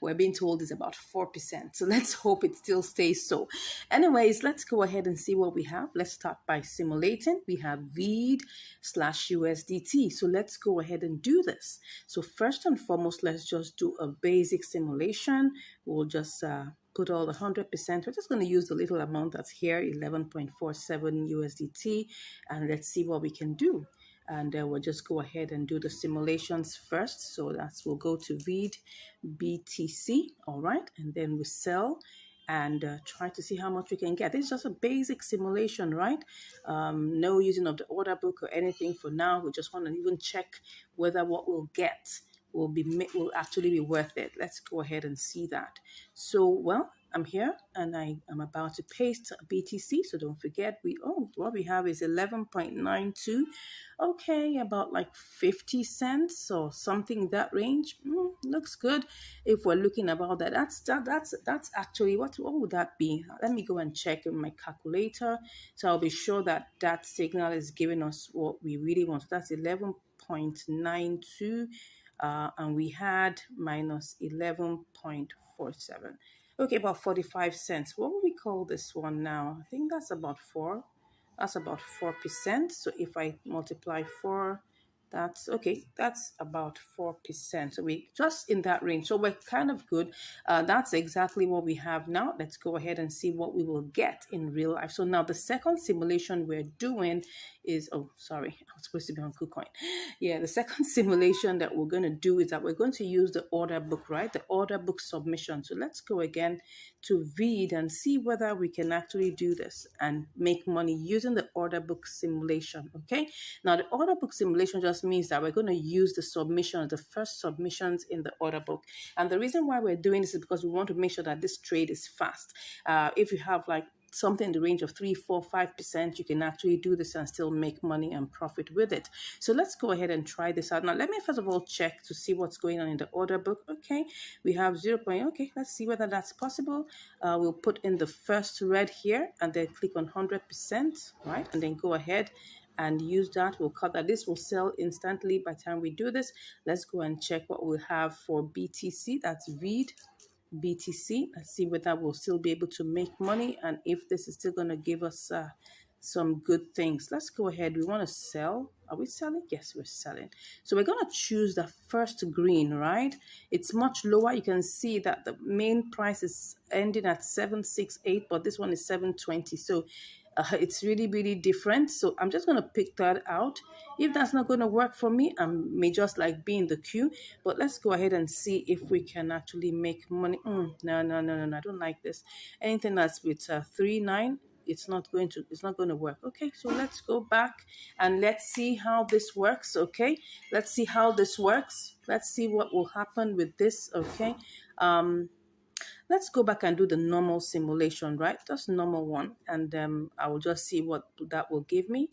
we're being told is about 4%. So let's hope it still stays so. Anyways, let's go ahead and see what we have. Let's start by simulating. We have VEED/USDT. So let's go ahead and do this. So first and foremost, let's just do a basic simulation. We'll just put all the 100%. We're just going to use the little amount that's here, 11.47 USDT, and let's see what we can do. And we'll just go ahead and do the simulations first. So we'll go to VEED BTC, all right, and then we sell and try to see how much we can get. This is just a basic simulation, right? No using of the order book or anything for now. We just want to even check whether what we'll get will actually be worth it. Let's go ahead and see that. So, well, I'm here and I am about to paste BTC. So don't forget, what we have is 11.92. Okay, about like 50 cents or something in that range. Looks good. If we're looking about that, that's actually what would that be? Let me go and check in my calculator. So I'll be sure that that signal is giving us what we really want. So that's 11.92. And we had minus 11.47. Okay, about 45 cents. What would we call this one now? I think that's about 4. That's about 4%. So if I multiply 4, that's okay. That's about 4%. So we just in that range. So we're kind of good. That's exactly what we have now. Let's go ahead and see what we will get in real life. So now the second simulation we're doing is, oh, sorry, I was supposed to be on KuCoin. Yeah, the second simulation that we're going to do is that we're going to use the order book, right? The order book submission. So let's go again to VEED and see whether we can actually do this and make money using the order book simulation. Okay, now the order book simulation just means that we're going to use the first submissions in the order book. And the reason why we're doing this is because we want to make sure that this trade is fast. If you have like something in the range of 3, 4, 5%, you can actually do this and still make money and profit with it. So let's go ahead and try this out. Now, let me first of all check to see what's going on in the order book. Okay, we have 0. Okay, let's see whether that's possible. We'll put in the first red here and then click on 100%, right? And then go ahead and use that. We'll cut that. This will sell instantly by the time we do this. Let's go and check what we have for BTC. That's VEED BTC. Let's see whether we'll still be able to make money and if this is still going to give us some good things. Let's go ahead. We want to sell. Are we selling? Yes, we're selling. So we're going to choose the first green, right? It's much lower. You can see that the main price is ending at 768, but this one is 720. So it's really, really different. So I'm just going to pick that out. If that's not going to work for me, I may just like be in the queue. But let's go ahead and see if we can actually make money. No. I don't like this. Anything that's with 3.9. It's not going to work. Okay, so let's go back and let's see how this works. Okay, let's see how this works. Let's see what will happen with this. Okay, let's go back and do the normal simulation, right? Just normal one, and I will just see what that will give me.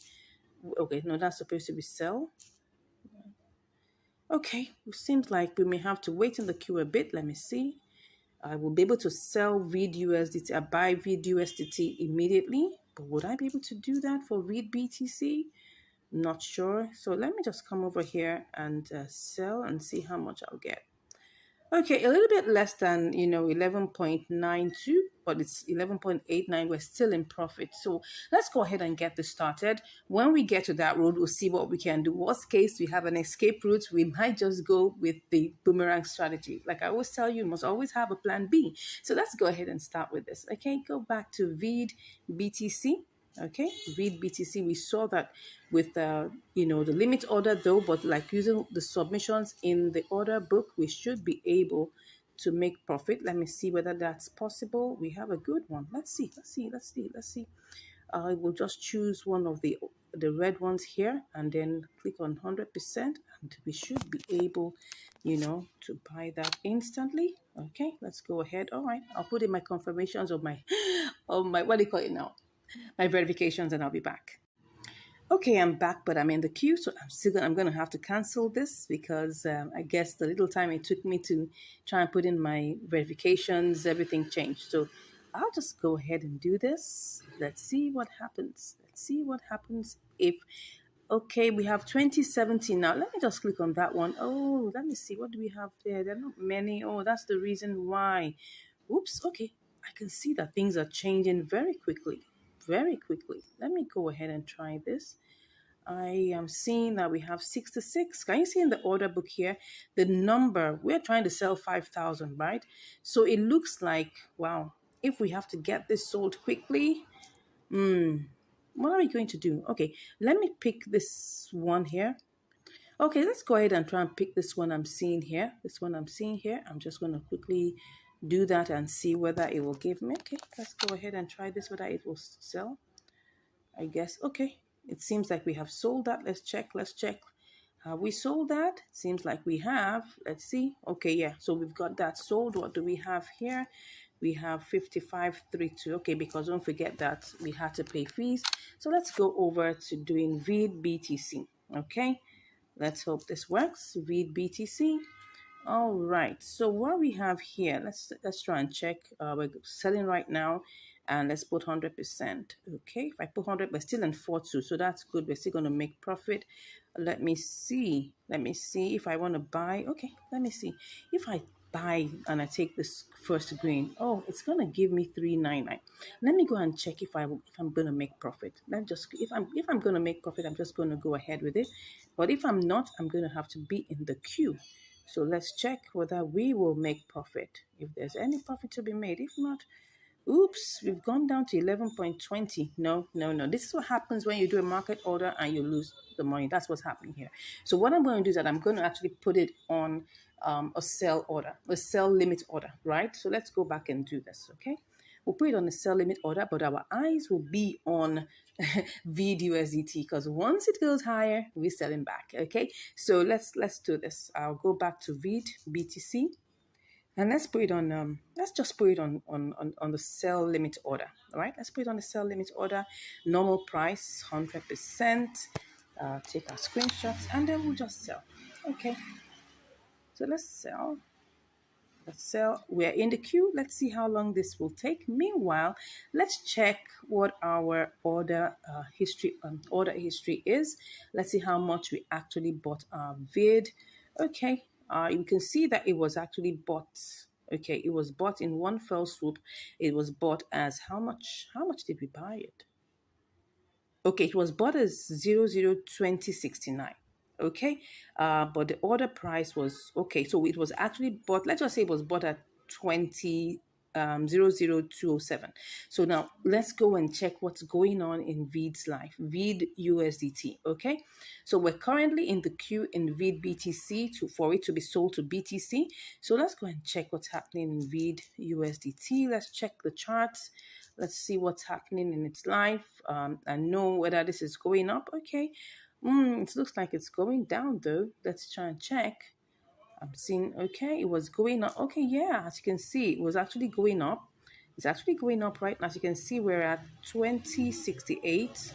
Okay, no, that's supposed to be sell. Okay, it seems like we may have to wait in the queue a bit. Let me see. I will be able to sell VEED USDT. I buy VEED USDT immediately, but would I be able to do that for VEED BTC? Not sure. So let me just come over here and sell and see how much I'll get. Okay, a little bit less than, 11.92, but it's 11.89. We're still in profit. So let's go ahead and get this started. When we get to that road, we'll see what we can do. Worst case, we have an escape route. We might just go with the boomerang strategy. Like I always tell you, you must always have a plan B. So let's go ahead and start with this. Okay, go back to VEED BTC. Okay, VEED BTC, we saw that with the limit order though, but like using the submissions in the order book, we should be able to make profit. Let me see whether that's possible. We have a good one. Let's see. I will just choose one of the red ones here and then click on 100%, and we should be able, to buy that instantly. Okay, let's go ahead. All right, I'll put in my confirmations of my, what do you call it now? My verifications, and I'll be back. Okay, I'm back, but I'm in the queue, so I'm going to have to cancel this because I guess the little time it took me to try and put in my verifications, everything changed. So I'll just go ahead and do this. Let's see what happens. Let's see what happens if Okay, we have 2017 now. Let me just click on that one. Oh, let me see. What do we have there? There are not many. Oh, that's the reason why. Oops. Okay. I can see that things are changing very quickly. Very quickly. Let me go ahead and try this. I am seeing that we have 66. Can you see in the order book here the number? We're trying to sell 5,000, right? So it looks like, wow, if we have to get this sold quickly, what are we going to do? Okay, let me pick this one here. Okay, let's go ahead and try and pick this one I'm seeing here. This one I'm seeing here. I'm just going to quickly do that and see whether it will give me. Okay, let's go ahead and try this, whether it will sell. I guess. Okay, it seems like we have sold that. Let's check. Let's check. Have we sold that? Seems like we have. Let's see. Okay, yeah. So we've got that sold. What do we have here? We have 55.32. Okay, because don't forget that we had to pay fees. So let's go over to doing read BTC. Okay, let's hope this works. Read BTC. All right. So what we have here, let's try and check. We're selling right now, and let's put 100%. Okay. If I put 100, we're still in 4.2, so that's good. We're still going to make profit. Let me see. Let me see if I want to buy. Okay. Let me see if I buy and I take this first green. Oh, it's going to give me 399. Let me go and check if I'm going to make profit. Let just if I'm going to make profit, I'm just going to go ahead with it. But if I'm not, I'm going to have to be in the queue. So let's check whether we will make profit, if there's any profit to be made. If not, oops, we've gone down to 11.20. No, no, no. This is what happens when you do a market order and you lose the money. That's what's happening here. So what I'm going to do is that I'm going to actually put it on a sell order, a sell limit order, right? So let's go back and do this, okay? We'll put it on the sell limit order, but our eyes will be on VID USDT, because once it goes higher, we're selling back. Okay, so let's do this. I'll go back to VID BTC, and let's put it on. Let's just put it on the sell limit order. All right, let's put it on the sell limit order. Normal price 100%. Take our screenshots, and then we'll just sell. Okay, so let's sell. Let's sell. We're in the queue. Let's see how long this will take. Meanwhile, let's check what our order history is. Let's see how much we actually bought our vid. Okay, you can see that it was actually bought. Okay, it was bought in one fell swoop. It was bought as how much? How much did we buy it? Okay, it was bought as 002069. Okay, but the order price was okay. So it was actually bought. Let's just say it was bought at 00207. So now let's go and check what's going on in VID's life, VID USDT. Okay, so we're currently in the queue in VID BTC for it to be sold to BTC. So let's go and check what's happening in VID USDT. Let's check the charts. Let's see what's happening in its life and know whether this is going up. Okay, it looks like it's going down though. Let's try and check. I'm seeing, okay, it was going up. Okay, yeah, as you can see, it was actually going up. It's actually going up right now. As you can see, we're at 2068.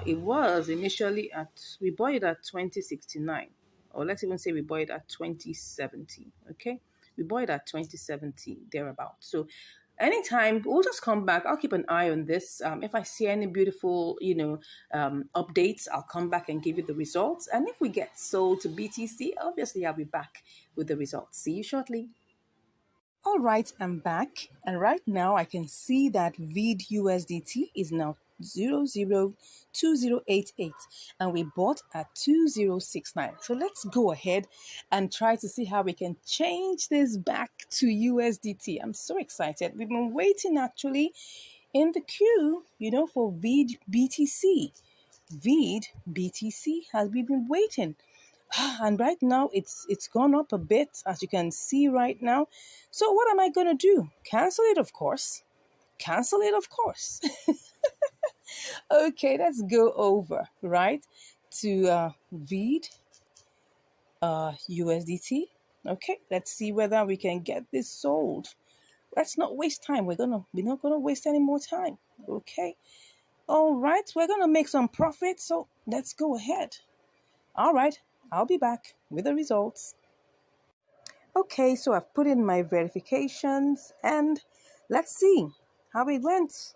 It was initially at, we bought it at 2069. Or let's even say we bought it at 2070. Okay, we bought it at 2070, thereabout. So anytime, we'll just come back. I'll keep an eye on this. If I see any beautiful updates, I'll come back and give you the results. And if we get sold to BTC, obviously I'll be back with the results. See you shortly. All right, I'm back, and right now I can see that VID USDT is now 002088, and we bought at 2069. So let's go ahead and try to see how we can change this back to USDT. I'm so excited. We've been waiting actually in the queue, for VID BTC. VID BTC has been waiting. And right now it's gone up a bit, as you can see right now. So what am I going to do? Cancel it, of course. Cancel it, of course. Okay, let's go over, right, to VID USDT. Okay, let's see whether we can get this sold. Let's not waste time. We're not gonna waste any more time. Okay. All right, we're gonna make some profit, so let's go ahead. All right, I'll be back with the results. Okay, so I've put in my verifications and let's see how it went.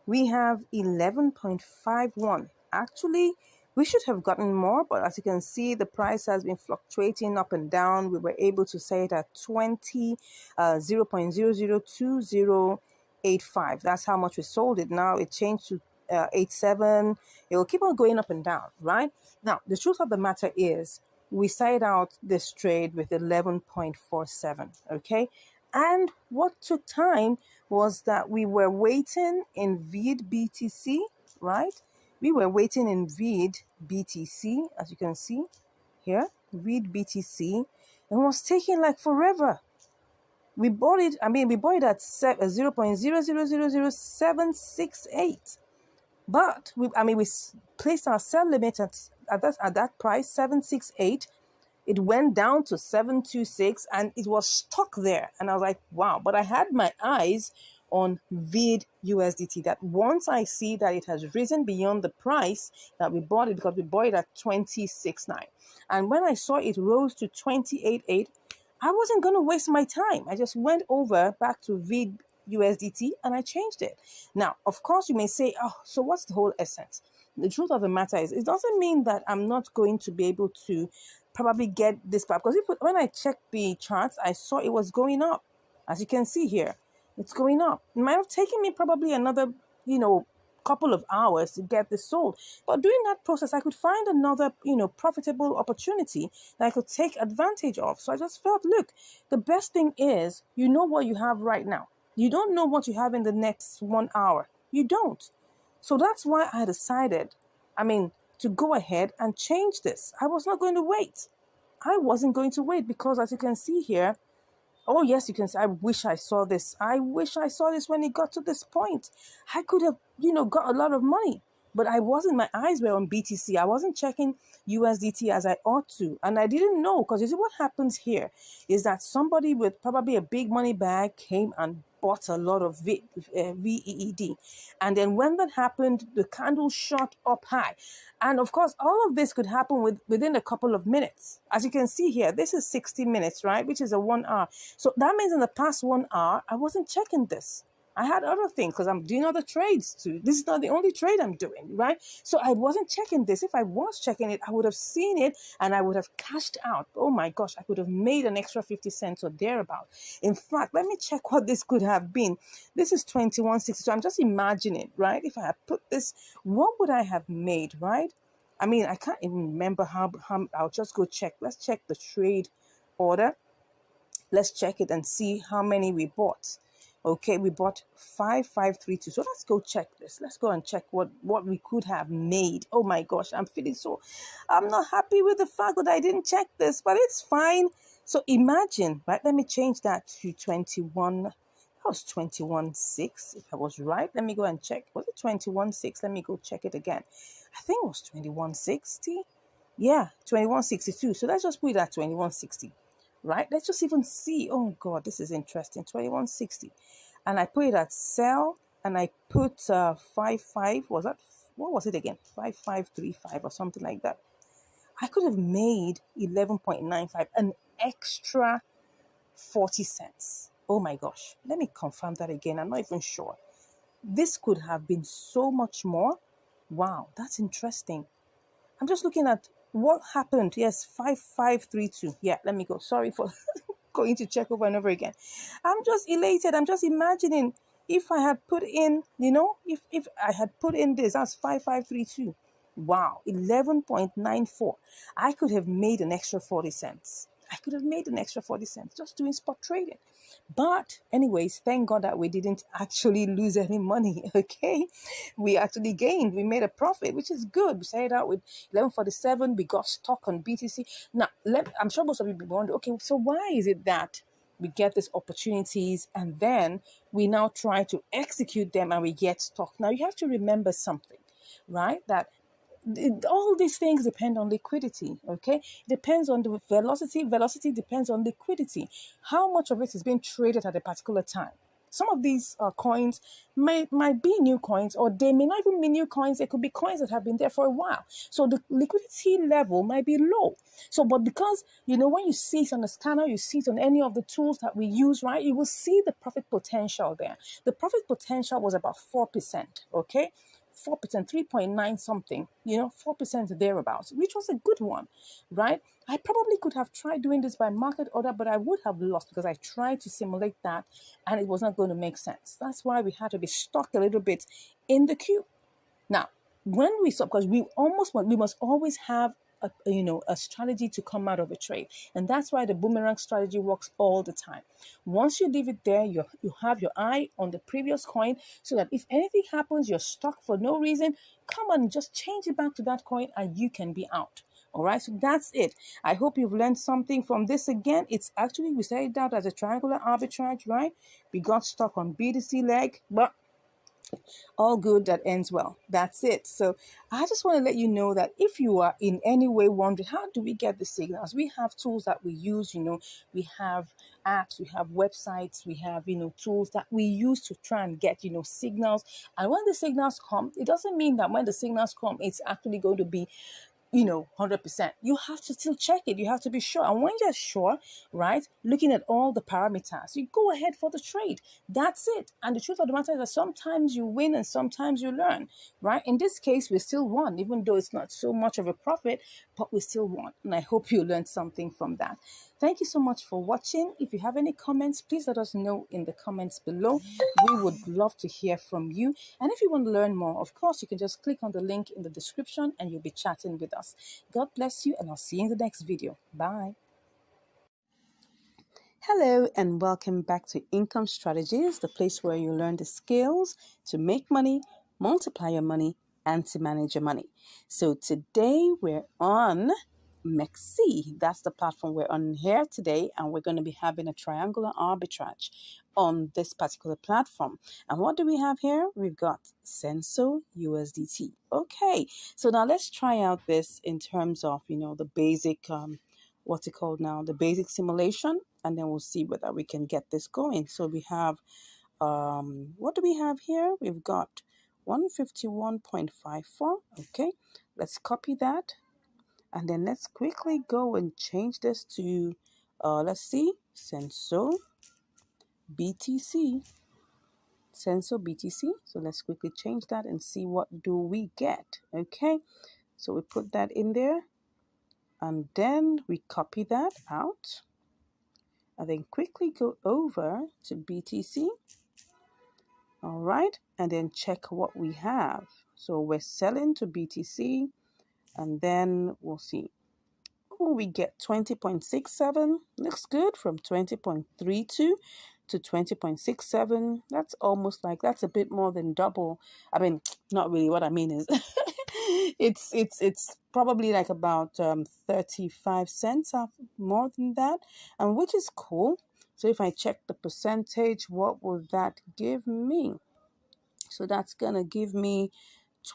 We have 11.51. Actually, We should have gotten more, but as you can see, the price has been fluctuating up and down. We were able to say it at 0.002085. That's how much we sold it. Now it changed to 87. It will keep on going up and down, right? Now, the truth of the matter is, we started out this trade with 11.47, okay? And what took time was that we were waiting in VID BTC, right? We were waiting in VID BTC, as you can see here, VID BTC, and it was taking like forever. We bought it, we bought it at 0.0000768. But we placed our sell limit at that price, 768. It went down to 726 and it was stuck there. And I was like, wow. But I had my eyes on VID USDT, that once I see that it has risen beyond the price that we bought it, because we bought it at 26.9. And when I saw it rose to 28.8, I wasn't going to waste my time. I just went over back to VID USDT and I changed it. Now, of course, you may say, oh, so what's the whole essence? The truth of the matter is, it doesn't mean that I'm not going to be able to probably get this back. Because when I checked the charts, I saw it was going up. As you can see here, it's going up. It might have taken me probably another, couple of hours to get this sold. But during that process, I could find another, profitable opportunity that I could take advantage of. So I just felt, look, the best thing is, you know what you have right now. You don't know what you have in the next 1 hour. You don't. So that's why I decided, to go ahead and change this. I was not going to wait. I wasn't going to wait because, as you can see here, oh, yes, you can say, I wish I saw this. I wish I saw this when it got to this point. I could have, got a lot of money. But I wasn't, my eyes were on BTC. I wasn't checking USDT as I ought to. And I didn't know, because you see what happens here is that somebody with probably a big money bag came and bought a lot of VEED. And then when that happened, the candle shot up high. And of course, all of this could happen within a couple of minutes. As you can see here, this is 60 minutes, right? Which is a 1 hour. So that means in the past 1 hour, I wasn't checking this. I had other things because I'm doing other trades too. This is not the only trade I'm doing, right? So I wasn't checking this. If I was checking it, I would have seen it and I would have cashed out. Oh my gosh, I could have made an extra 50 cents or thereabout. In fact, let me check what this could have been. This is 21.60. So I'm just imagining, right? If I had put this, what would I have made, right? I can't even remember how I'll just go check. Let's check the trade order. Let's check it and see how many we bought. Okay, we bought 5532. So let's go check this. Let's go and check what we could have made. Oh my gosh, I'm not happy with the fact that I didn't check this, but it's fine. So imagine, right? Let me change that to 21. That was 21.6, if I was right. Let me go and check. Was it 21.6? Let me go check it again. I think it was 21.60. Yeah, 21.62. So let's just put it at 21.60. Right? Let's just even see. Oh God, this is interesting. 21.60. And I put it at sell and I put 55. Was that, what was it again? 5535 or something like that. I could have made 11.95, an extra 40 cents. Oh my gosh. Let me confirm that again. I'm not even sure. This could have been so much more. Wow, that's interesting. I'm just looking at what happened. Yes, 5532. Yeah, let me go. Sorry for going to check over and over again. I'm just elated. I'm just imagining if I had put in, if I had put in this, that's 5532. Wow, 11.94. I could have made an extra 40 cents. I could have made an extra 40 cents just doing spot trading. But anyways, thank God that we didn't actually lose any money, okay? We actually gained. We made a profit, which is good. We started out with 11.47. We got stuck on BTC. Now, I'm sure most of you will wonder, okay, so why is it that we get these opportunities and then we now try to execute them and we get stuck? Now, you have to remember something, right? That all these things depend on liquidity, okay? It depends on the velocity. Velocity depends on liquidity. How much of it is being traded at a particular time? Some of these coins might be new coins, or they may not even be new coins. They could be coins that have been there for a while. So the liquidity level might be low. So, but because, when you see it on the scanner, you see it on any of the tools that we use, right? You will see the profit potential there. The profit potential was about 4%, okay? 4%, 3.9 something, 4% thereabouts, which was a good one, right? I probably could have tried doing this by market order, but I would have lost because I tried to simulate that and it was not going to make sense. That's why we had to be stuck a little bit in the queue. Now, when we stop, because we must always have a strategy to come out of a trade, and that's why the boomerang strategy works all the time. Once you leave it there, you have your eye on the previous coin, so that if anything happens, you're stuck for no reason. Come on, just change it back to that coin, and you can be out. All right, so that's it. I hope you've learned something from this. Again, it's actually, we set it out as a triangular arbitrage, right? We got stuck on BTC leg, but all good that ends well. That's it. So I just want to let you know that if you are in any way wondering, how do we get the signals? We have tools that we use, we have apps, we have websites, we have, tools that we use to try and get, signals. And when the signals come, it doesn't mean that when the signals come, it's actually going to be 100%. You have to still check it. You have to be sure. And when you're sure, right, looking at all the parameters, you go ahead for the trade. That's it. And the truth of the matter is that sometimes you win and sometimes you learn, right? In this case, we still won, even though it's not so much of a profit, but we still won. And I hope you learned something from that. Thank you so much for watching. If you have any comments, please let us know in the comments below. We would love to hear from you. And if you want to learn more, of course, you can just click on the link in the description and you'll be chatting with us. God bless you, and I'll see you in the next video. Bye. Hello and welcome back to Income Strategies, the place where you learn the skills to make money, multiply your money, and to manage your money. So today we're on MEXC. That's the platform we're on here today, and we're going to be having a triangular arbitrage on this particular platform. And what do we have here? We've got Senso USDT. Okay, so now let's try out this in terms of, the basic, what's it called now? The basic simulation, and then we'll see whether we can get this going. So we have, what do we have here? We've got 151.54. Okay, let's copy that. And then let's quickly go and change this to, let's see, Senso BTC. Senso BTC. So let's quickly change that and see what do we get. Okay, so we put that in there. And then we copy that out. And then quickly go over to BTC. All right, and then check what we have. So we're selling to BTC. And then we'll see. Oh, we get 20.67. Looks good, from 20.32 to 20.67. That's almost like, that's a bit more than double. I mean, not really. What I mean is it's probably like about 35 cents more than that, and which is cool. So if I check the percentage, what will that give me? So that's gonna give me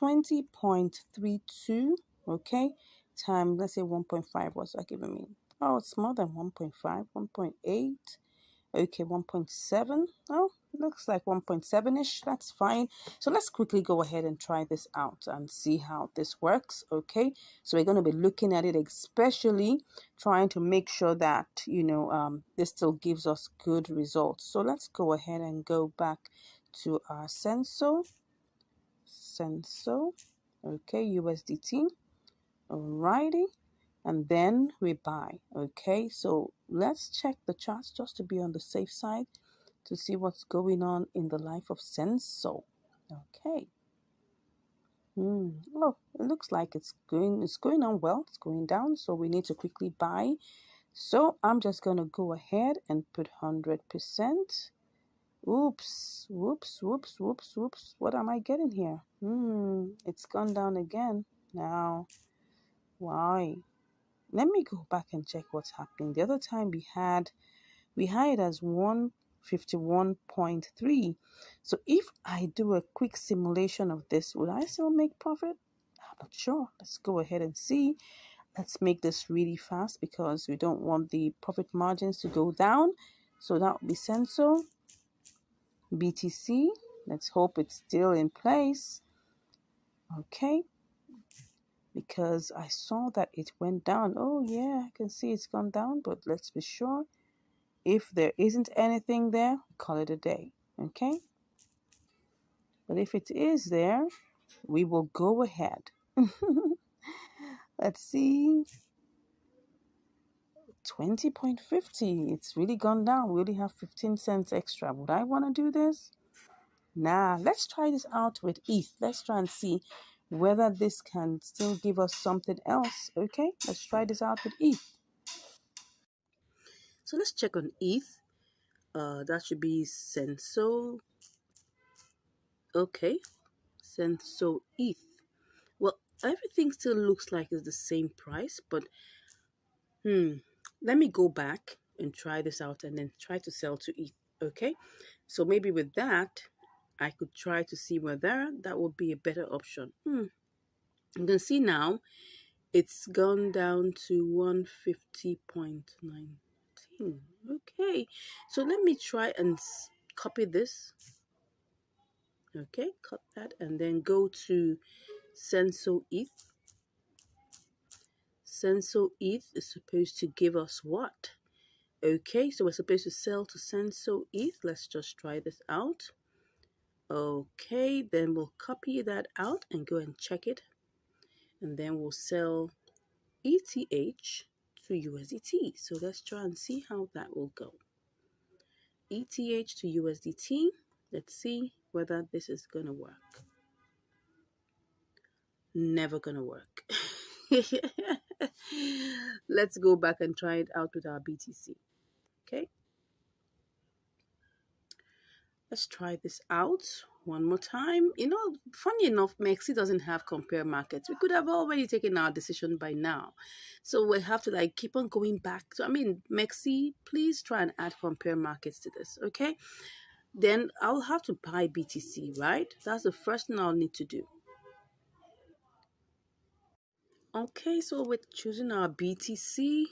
20.32. Okay, time, let's say 1.5. What's that giving me? Oh, it's more than 1.5, 1.8. Okay, 1.7. Oh, looks like 1.7-ish. That's fine. So let's quickly go ahead and try this out and see how this works. Okay, so we're going to be looking at it, especially trying to make sure that, this still gives us good results. So let's go ahead and go back to our Senso. Okay, USDT. Alrighty. And then we buy. Okay, so let's check the charts just to be on the safe side to see what's going on in the life of Senso. Okay. Oh, it looks like it's going on well. It's going down, so we need to quickly buy. So I'm just gonna go ahead and put 100%. Oops, whoops. What am I getting here? It's gone down again. Now, why? Let me go back and check what's happening. The other time we had it as 151.3. So if I do a quick simulation of this, will I still make profit? I'm not sure. Let's go ahead and see. Let's make this really fast because we don't want the profit margins to go down. So that will be Senso BTC. Let's hope it's still in place. Okay. Because I saw that it went down. Oh yeah, I can see it's gone down, but let's be sure. If there isn't anything there, call it a day. Okay, but if it is there, we will go ahead. Let's see. 20.50. It's really gone down. We only have 15 cents extra. Would I want to do this? Nah, let's try this out with ETH. Let's try and see whether this can still give us something else. Okay, let's try this out with ETH. So let's check on ETH. That should be Senso. Okay, Senso ETH. Well, everything still looks like it's the same price, but let me go back and try this out and then try to sell to ETH. Okay, so maybe with that, I could try to see whether that would be a better option. You can see now it's gone down to 150.19. Okay, so let me try and copy this. Okay, cut that and then go to Senso ETH. Senso ETH is supposed to give us what? Okay, so we're supposed to sell to Senso ETH. Let's just try this out. Okay, then we'll copy that out and go and check it. And then we'll sell ETH to USDT. So let's try and see how that will go. ETH to USDT. Let's see whether this is going to work. Never going to work. Let's go back and try it out with our BTC. Okay. Let's try this out one more time. You know, funny enough, Mexi doesn't have compare markets. We could have already taken our decision by now. So we have to like keep on going back. So, Mexi, please try and add compare markets to this, okay? Then I'll have to buy BTC, right? That's the first thing I'll need to do. Okay, so we're choosing our BTC.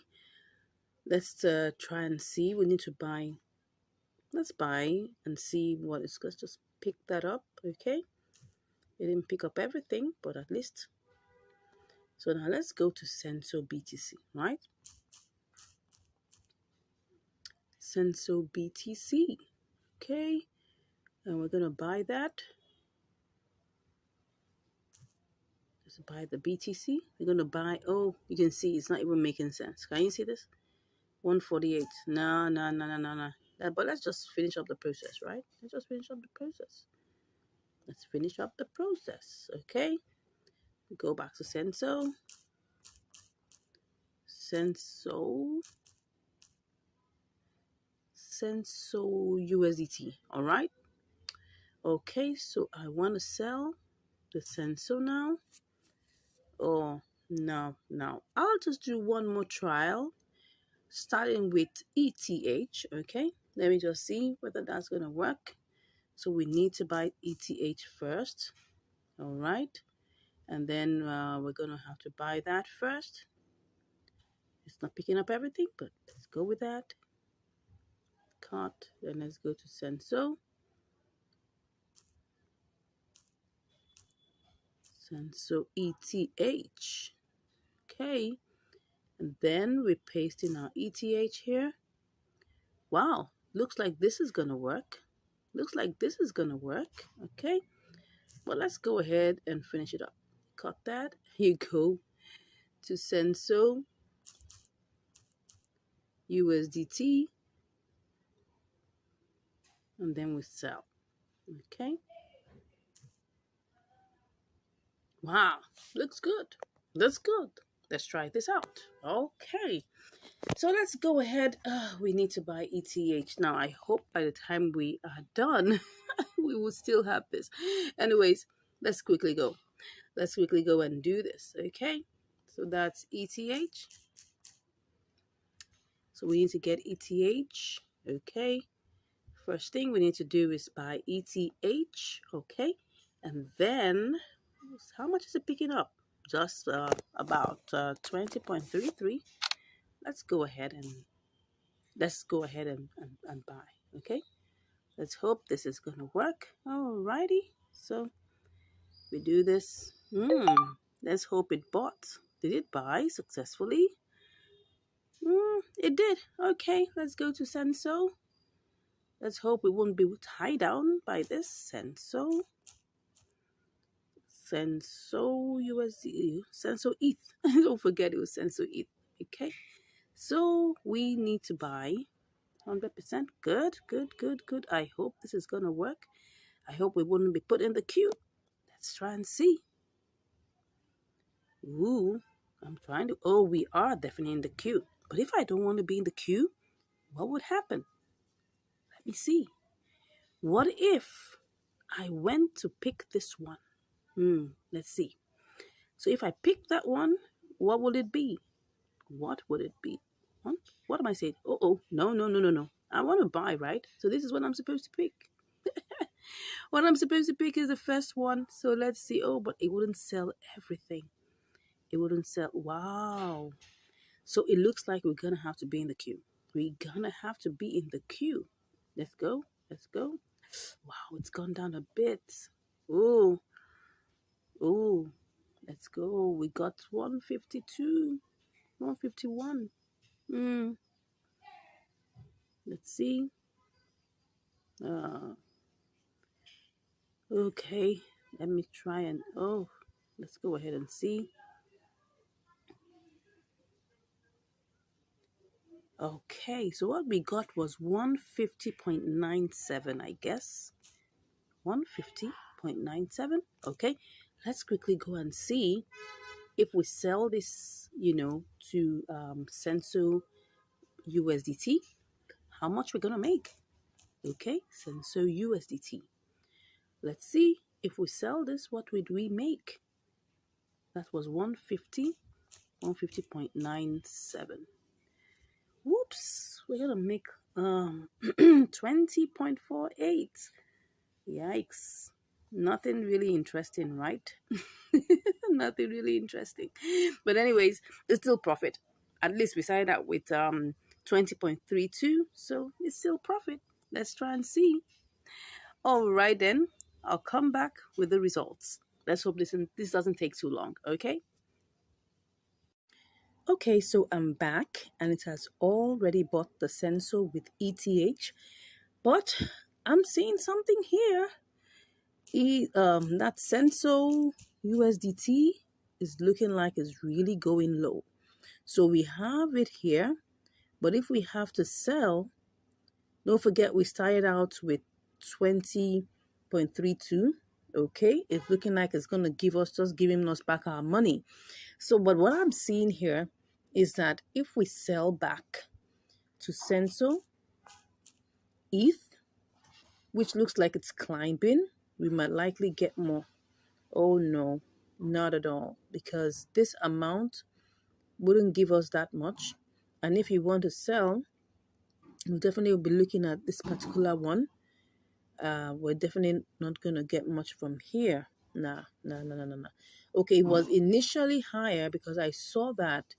Let's try and see. We need to buy. Let's buy and see what it's. Let's just pick that up, okay? It didn't pick up everything, but at least. So now let's go to Senso BTC, right? Senso BTC, okay? And we're gonna buy that. Let's buy the BTC. We're gonna buy. Oh, you can see it's not even making sense. Can you see this? 148. No. But let's just finish up the process, right? Let's just finish up the process. Let's finish up the process, okay? We go back to Senso. Senso USDT, all right? Okay, so I want to sell the Senso now. Oh, no. I'll just do one more trial, starting with ETH, okay? Let me just see whether that's going to work. So we need to buy ETH first, all right? And then we're going to have to buy that first. It's not picking up everything, but let's go with that. Cut, then let's go to Senso. Senso ETH, okay? And then we paste in our ETH here. Wow, looks like this is gonna work. Okay? Well, let's go ahead and finish it up. Cut that. Here you go to Senso USDT. And then we sell. Okay? Wow, looks good. That's good. Let's try this out. Okay. So let's go ahead. We need to buy ETH. Now, I hope by the time we are done, we will still have this. Anyways, let's quickly go. Let's quickly go and do this, okay? So that's ETH. So we need to get ETH, okay? First thing we need to do is buy ETH, okay? And then, how much is it picking up? Just about 20.33. Let's go ahead and buy, okay? Let's hope this is gonna work. Alrighty, so we do this. Let's hope it bought. Did it buy successfully? It did. Okay, let's go to Senso. Let's hope we won't be tied down by this Senso. Senso USD, Senso ETH. Don't forget it was Senso ETH. Okay, so we need to buy 100%. Good, good, good, good. I hope this is gonna work. I hope we wouldn't be put in the queue. Let's try and see. Ooh, I'm trying to. Oh, we are definitely in the queue. But if I don't want to be in the queue, what would happen? Let me see. What if I went to pick this one? Let's see. So if I pick that one, what would it be? What would it be? What am I saying? Oh, no, no, no, no, no. I want to buy, right? So this is what I'm supposed to pick. What I'm supposed to pick is the first one. So let's see. Oh, but it wouldn't sell everything. It wouldn't sell. Wow. So it looks like we're going to have to be in the queue. We're going to have to be in the queue. Let's go. Let's go. Wow, it's gone down a bit. Oh, oh. Let's go. We got 152, 151. Let's see. Okay. Let me try and, oh, let's go ahead and see. Okay, so what we got was 150.97, I guess. 150.97. Okay, let's quickly go and see if we sell this, to Senso USDT, how much we're gonna make. Okay, Senso USDT. Let's see if we sell this, what would we make? That was 150, 150.97. Whoops, we're gonna make 20.48. Yikes. Nothing really interesting, right? Nothing really interesting. But anyways, it's still profit. At least we started out with 20.32, so it's still profit. Let's try and see. All right then, I'll come back with the results. Let's hope this doesn't take too long, okay? Okay, so I'm back and it has already bought the sensor with ETH, but I'm seeing something here. That Senso USDT is looking like it's really going low. So we have it here, but if we have to sell, don't forget we started out with 20.32. Okay, it's looking like it's gonna giving us back our money. So, but what I'm seeing here is that if we sell back to Senso ETH, which looks like it's climbing, we might likely get more. Oh no, not at all, because this amount wouldn't give us that much. And if you want to sell, we'll definitely be looking at this particular one. We're definitely not going to get much from here. Nah. Okay, it was initially higher because I saw that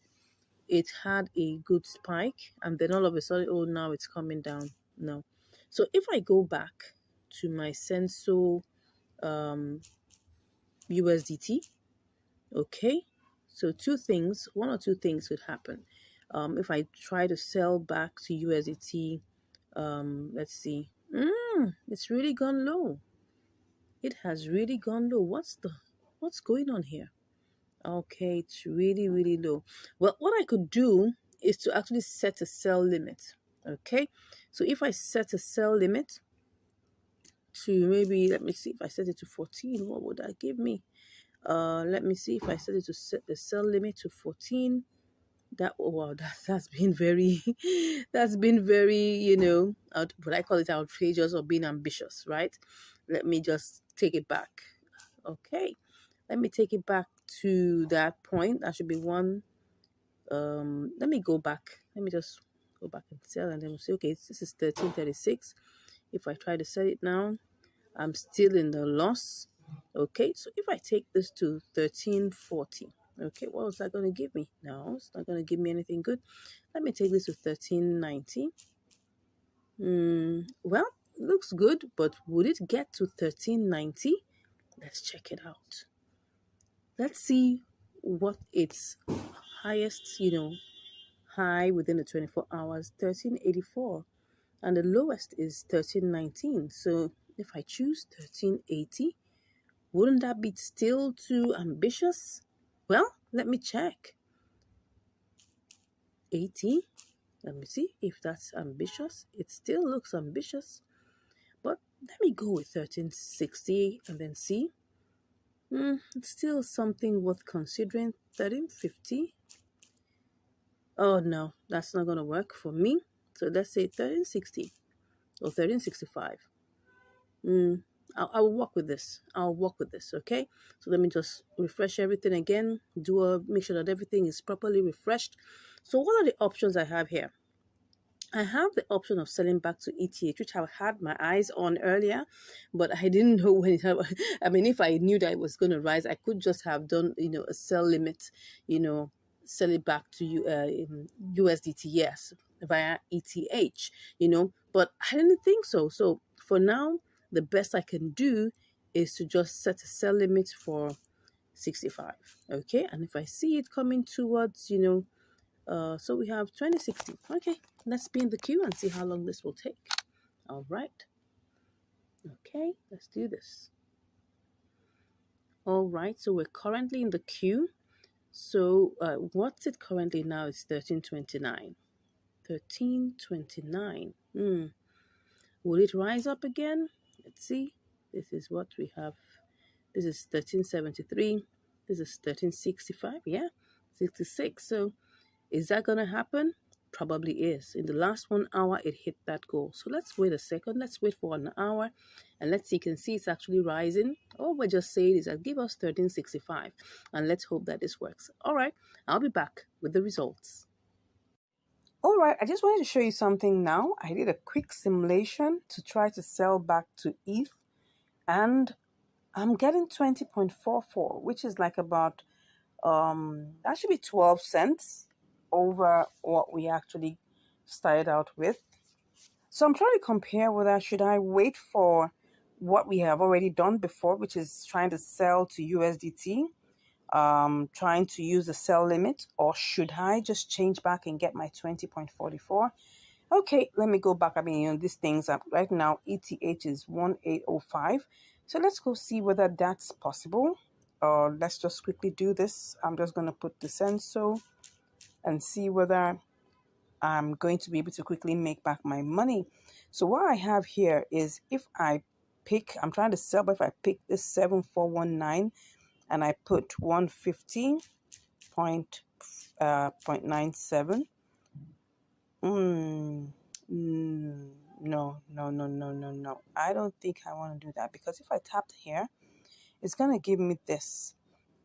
it had a good spike, and then all of a sudden, oh, now it's coming down. No. So if I go back to my Senso USDT, okay, so one or two things could happen. If I try to sell back to USDT, let's see. It's really gone low. It has really gone low. What's going on here? Okay, it's really, really low. Well, what I could do is to actually set a sell limit. Okay, so if I set a sell limit to maybe, let me see, if I set it to 14, what would that give me? Let me see if I set it to set the sell limit to 14. That's been very that's been very, what I call it, outrageous or being ambitious, right? Let me just take it back. Okay, let me take it back to that point. That should be one. Let me go back. Let me just go back and sell, and then we'll say, okay, this is 1336. If I try to sell it now, I'm still in the loss. Okay, so if I take this to 1340, okay, what was that going to give me? No, it's not going to give me anything good. Let me take this to 1390. Well, looks good, but would it get to 1390? Let's check it out. Let's see what its highest, high within the 24 hours, 1384. And the lowest is 1319. So if I choose 1380, Wouldn't that be still too ambitious? Well, let me check. 80. Let me see if that's ambitious. It still looks ambitious. But let me go with 1360 and then see. It's still something worth considering. 1350. Oh no, that's not going to work for me. So let's say 1360 or 1365. I'll work with this. I'll work with this, okay? So let me just refresh everything again. Make sure that everything is properly refreshed. So what are the options I have here? I have the option of selling back to ETH, which I had my eyes on earlier, but I didn't know when it happened. I mean, if I knew that it was going to rise, I could just have done, a sell limit, sell it back to USDT, yes, via ETH, but I didn't think so. So for now, the best I can do is to just set a sell limit for 65, okay? And if I see it coming towards, so we have 2060. Okay, let's be in the queue and see how long this will take. All right. Okay, let's do this. All right, so we're currently in the queue. So what's it currently now? It's 1329. 1329. Will it rise up again? Let's see. This is what we have. This is 1373. This is 1365. Yeah, 66. So is that going to happen? Probably is. In the last 1 hour, it hit that goal. So let's wait a second. Let's wait for an hour. And let's see. You can see it's actually rising. All we're just saying is that give us 1365. And let's hope that this works. All right. I'll be back with the results. All right. I just wanted to show you something now. I did a quick simulation to try to sell back to ETH. And I'm getting 20.44, which is like about, that should be 12 cents over what we actually started out with. So I'm trying to compare whether should I wait for what we have already done before, which is trying to sell to USDT, trying to use the sell limit, or should I just change back and get my 20.44? Okay, let me go back. I mean, these things are right now, ETH is 1805. So let's go see whether that's possible. Let's just quickly do this. I'm just going to put the Senso and see whether I'm going to be able to quickly make back my money. So what I have here is if I pick, I'm trying to sell, but if I pick this 7419 and I put 150.97, no. I don't think I want to do that, because if I tapped here, it's going to give me this.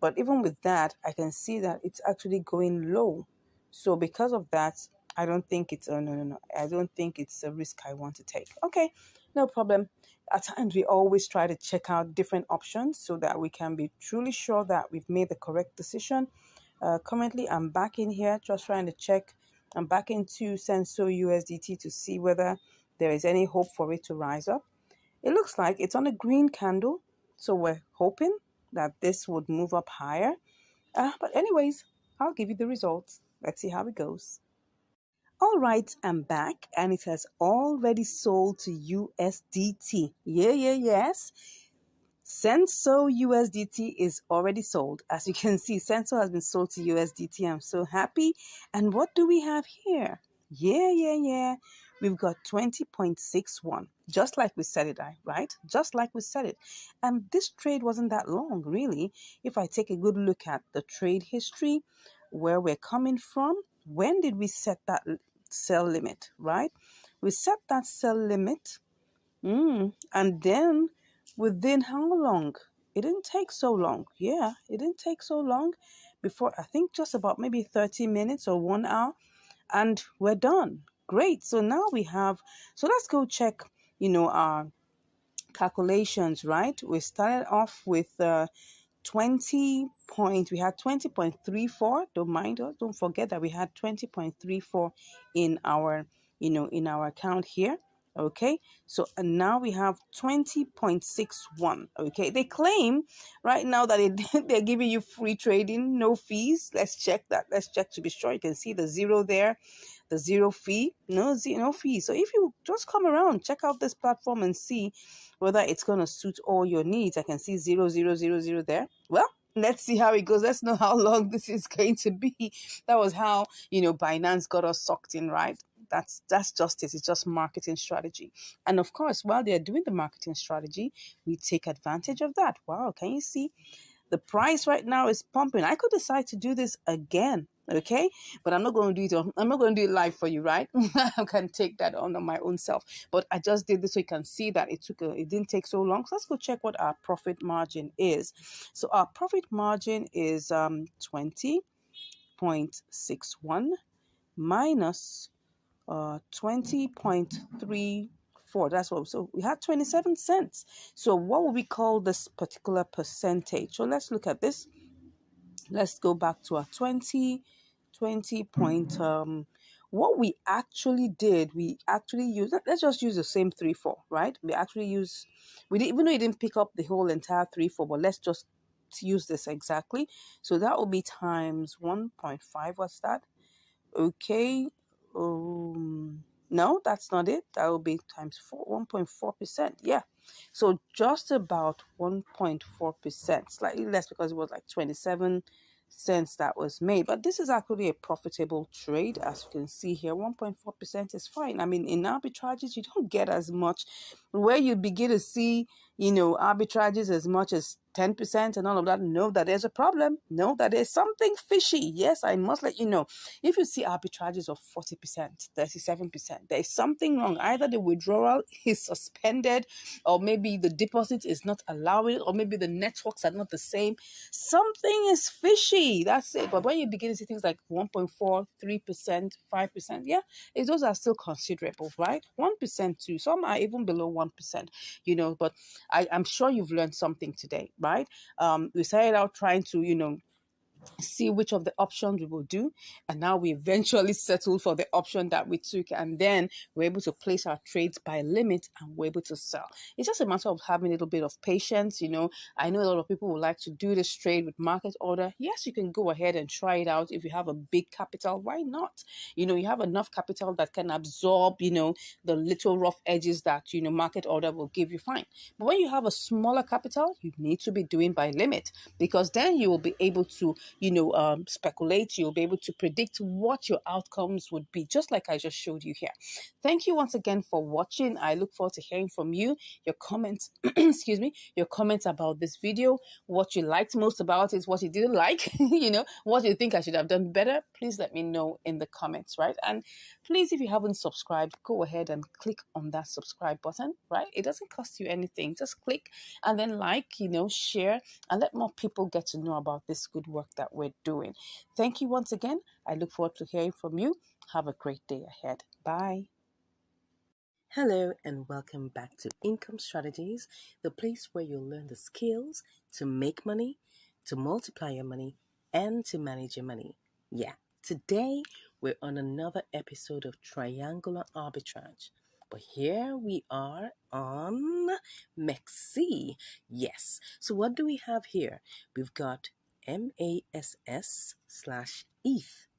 But even with that, I can see that it's actually going low. So because of that, I don't think it's, no. I don't think it's a risk I want to take. Okay, no problem. At times, we always try to check out different options so that we can be truly sure that we've made the correct decision. Currently, I'm back in here just trying to check. I'm back into Senso USDT to see whether there is any hope for it to rise up. It looks like it's on a green candle, so we're hoping that this would move up higher. But anyways, I'll give you the results. Let's see how it goes. All right, I'm back, and it has already sold to USDT. Yes. Senso USDT is already sold. As you can see, Senso has been sold to USDT. I'm so happy. And what do we have here? Yeah. We've got 20.61, just like we said it, right? Just like we said it. And this trade wasn't that long, really. If I take a good look at the trade history, where we're coming from, when did we set that sell limit, right? We set that sell limit, and then within how long? It didn't take so long. Yeah, it didn't take so long before, I think just about maybe 30 minutes or 1 hour, and we're done. Great. So now we have, so let's go check, our calculations, right? We started off with we had 20.34. Don't mind us. Don't forget that we had 20.34 in our, in our account here. Okay, so and now we have 20.61. Okay, they claim right now that they're giving you free trading, no fees. Let's check that. Let's check to be sure. You can see the zero there. the zero fee, no fee. So if you just come around, check out this platform and see whether it's going to suit all your needs. I can see 0000 there. Well, let's see how it goes. Let's know how long this is going to be. That was how, Binance got us sucked in, right? That's justice. It's just marketing strategy. And of course, while they're doing the marketing strategy, we take advantage of that. Wow, can you see? The price right now is pumping. I could decide to do this again, okay? But I'm not going to do it. I'm not going to do it live for you, right? I can take that on my own self. But I just did this so you can see that it didn't take so long. So let's go check what our profit margin is. So our profit margin is 20.61 minus 20.34. That's what. So we had 27 cents. So what would we call this particular percentage? So let's look at this. Let's go back to our 20 point. What we actually did, we actually used. Let's just use the same 3-4, right? We didn't, even though you didn't pick up the whole entire 3-4, but let's just use this exactly. So that will be times 1.5. What's that? Okay. No, that's not it. That will be times 1.4%. Yeah. So just about 1.4%, slightly less because it was like 27 cents that was made. But this is actually a profitable trade. As you can see here, 1.4% is fine. I mean, in arbitrages, you don't get as much. Where you begin to see, arbitrages as much as 10% and all of that, know that there's a problem. Know that there's something fishy. Yes, I must let you know. If you see arbitrages of 40%, 37%, there's something wrong. Either the withdrawal is suspended, or maybe the deposit is not allowing, or maybe the networks are not the same. Something is fishy. That's it. But when you begin to see things like 1.4, 3%, 5%, yeah, those are still considerable, right? 1% too. Some are even below 1%, but I'm sure you've learned something today, right? We started out trying to, see which of the options we will do, and now we eventually settled for the option that we took, and then we're able to place our trades by limit and we're able to sell. It's just a matter of having a little bit of patience. I know a lot of people would like to do this trade with market order. Yes, you can go ahead and try it out. If you have a big capital, why not? You have enough capital that can absorb the little rough edges that market order will give you, fine. But when you have a smaller capital, you need to be doing by limit, because then you will be able to speculate. You'll be able to predict what your outcomes would be, just like I just showed you here. Thank you once again for watching. I look forward to hearing from you, your comments, excuse me, your comments about this video, what you liked most about it, what you didn't like, what you think I should have done better. Please let me know in the comments, right? And please, if you haven't subscribed, go ahead and click on that subscribe button, right? It doesn't cost you anything. Just click and then share, and let more people get to know about this good work that we're doing. Thank you once again. I look forward to hearing from you. Have a great day ahead. Bye. Hello and welcome back to Income Strategies, the place where you'll learn the skills to make money, to multiply your money, and to manage your money. Yeah, today we're on another episode of Triangular Arbitrage. But here we are on MEXC. Yes. So what do we have here? We've got MASS/ETH.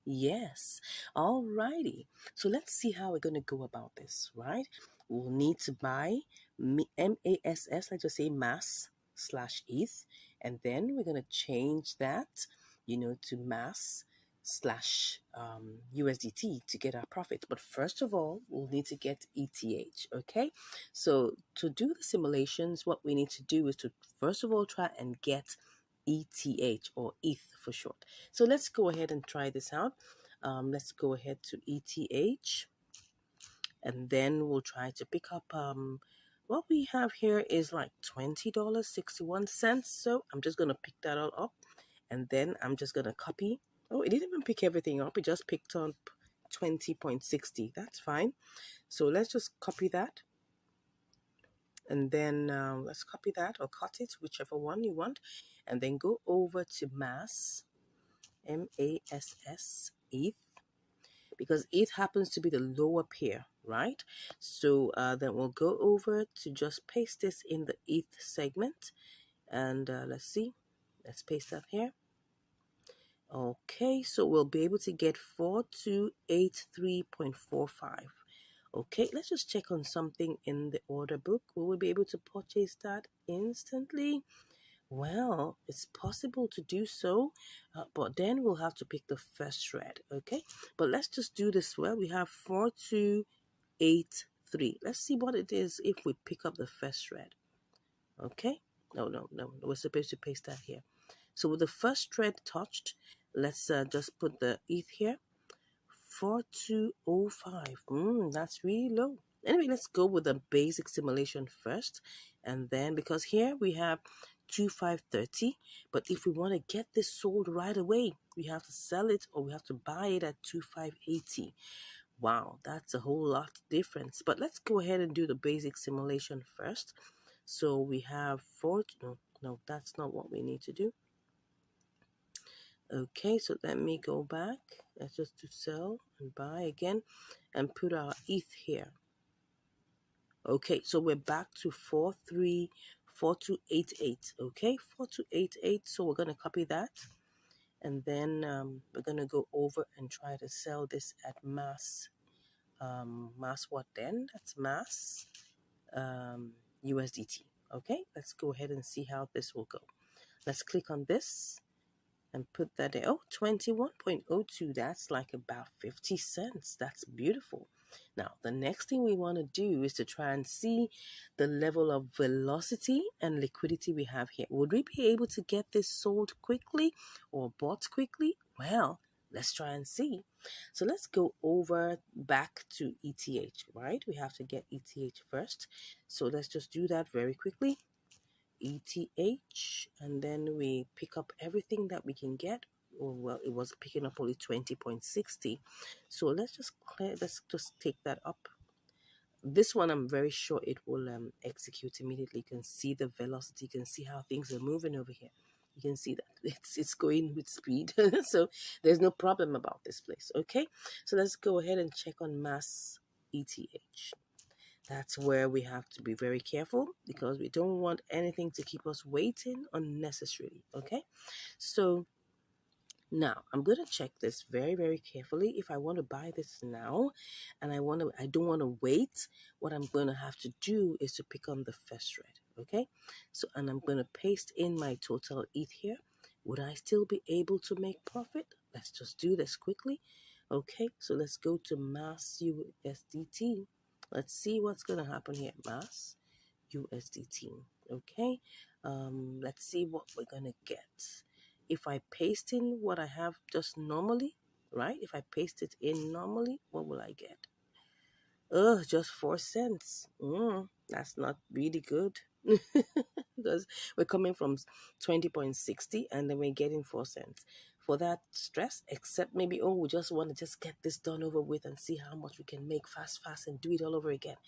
Yes. Alrighty. So let's see how we're going to go about this, right? We'll need to buy MASS, let's just say mass/ETH. And then we're going to change that, to mass/USDT to get our profit. But first of all, we'll need to get ETH, okay? So to do the simulations, what we need to do is to first of all try and get ETH, or ETH for short. So let's go ahead and try this out. Let's go ahead to ETH, and then we'll try to pick up what we have here is like $20.61. So I'm just going to pick that all up, and then I'm just going to copy. Oh, it didn't even pick everything up. It just picked up 20.60. That's fine. So let's just copy that. And then let's copy that or cut it, whichever one you want. And then go over to mass, MASS, ETH, because ETH happens to be the lower pair, right? So then we'll go over to just paste this in the ETH segment. And let's see. Let's paste that here. Okay, so we'll be able to get 4283.45. Okay, let's just check on something in the order book. Will we be able to purchase that instantly? Well, it's possible to do so, but then we'll have to pick the first thread, okay? But let's just do this well. We have 4283. Let's see what it is if we pick up the first thread, okay? No. We're supposed to paste that here. So with the first thread touched, let's just put the ETH here. 4205. That's really low. Anyway, let's go with the basic simulation first. And then, because here we have 2530, but if we want to get this sold right away, we have to sell it or we have to buy it at 2580. Wow, that's a whole lot difference. But let's go ahead and do the basic simulation first. So we have no, that's not what we need to do. Okay, so let me go back. Let's just do sell and buy again and put our ETH here. Okay, so we're back to 434288. Okay, 4288. So we're going to copy that. And then we're going to go over and try to sell this at mass. Mass what then? That's mass USDT. Okay, let's go ahead and see how this will go. Let's click on this and put that there. Oh, 21.02. That's like about 50 cents. That's beautiful. Now, the next thing we want to do is to try and see the level of velocity and liquidity we have here. Would we be able to get this sold quickly or bought quickly? Well, let's try and see. So let's go over back to ETH, right? We have to get ETH first. So let's just do that very quickly. ETH, and then we pick up everything that we can get. Oh, well, it was picking up only 20.60, so let's just take that up. This one I'm very sure it will execute immediately. You can see the velocity, you can see how things are moving over here. You can see that it's going with speed. So there's no problem about this place. Okay, so let's go ahead and check on mass ETH. That's where we have to be very careful because we don't want anything to keep us waiting unnecessarily. Okay, so now I'm going to check this very, very carefully. If I want to buy this now and I don't want to wait, what I'm going to have to do is to pick on the first thread. Okay, so and I'm going to paste in my total ETH here. Would I still be able to make profit? Let's just do this quickly. Okay, so let's go to mass USDT. Let's see what's going to happen here. Mass USDT. Okay, let's see what we're going to get. If I paste in what I have just normally, right? If I paste it in normally, what will I get? Just 4 cents. That's not really good. Because we're coming from 20.60 and then we're getting 4 cents. For that stress, except maybe, we just want to just get this done over with and see how much we can make fast and do it all over again.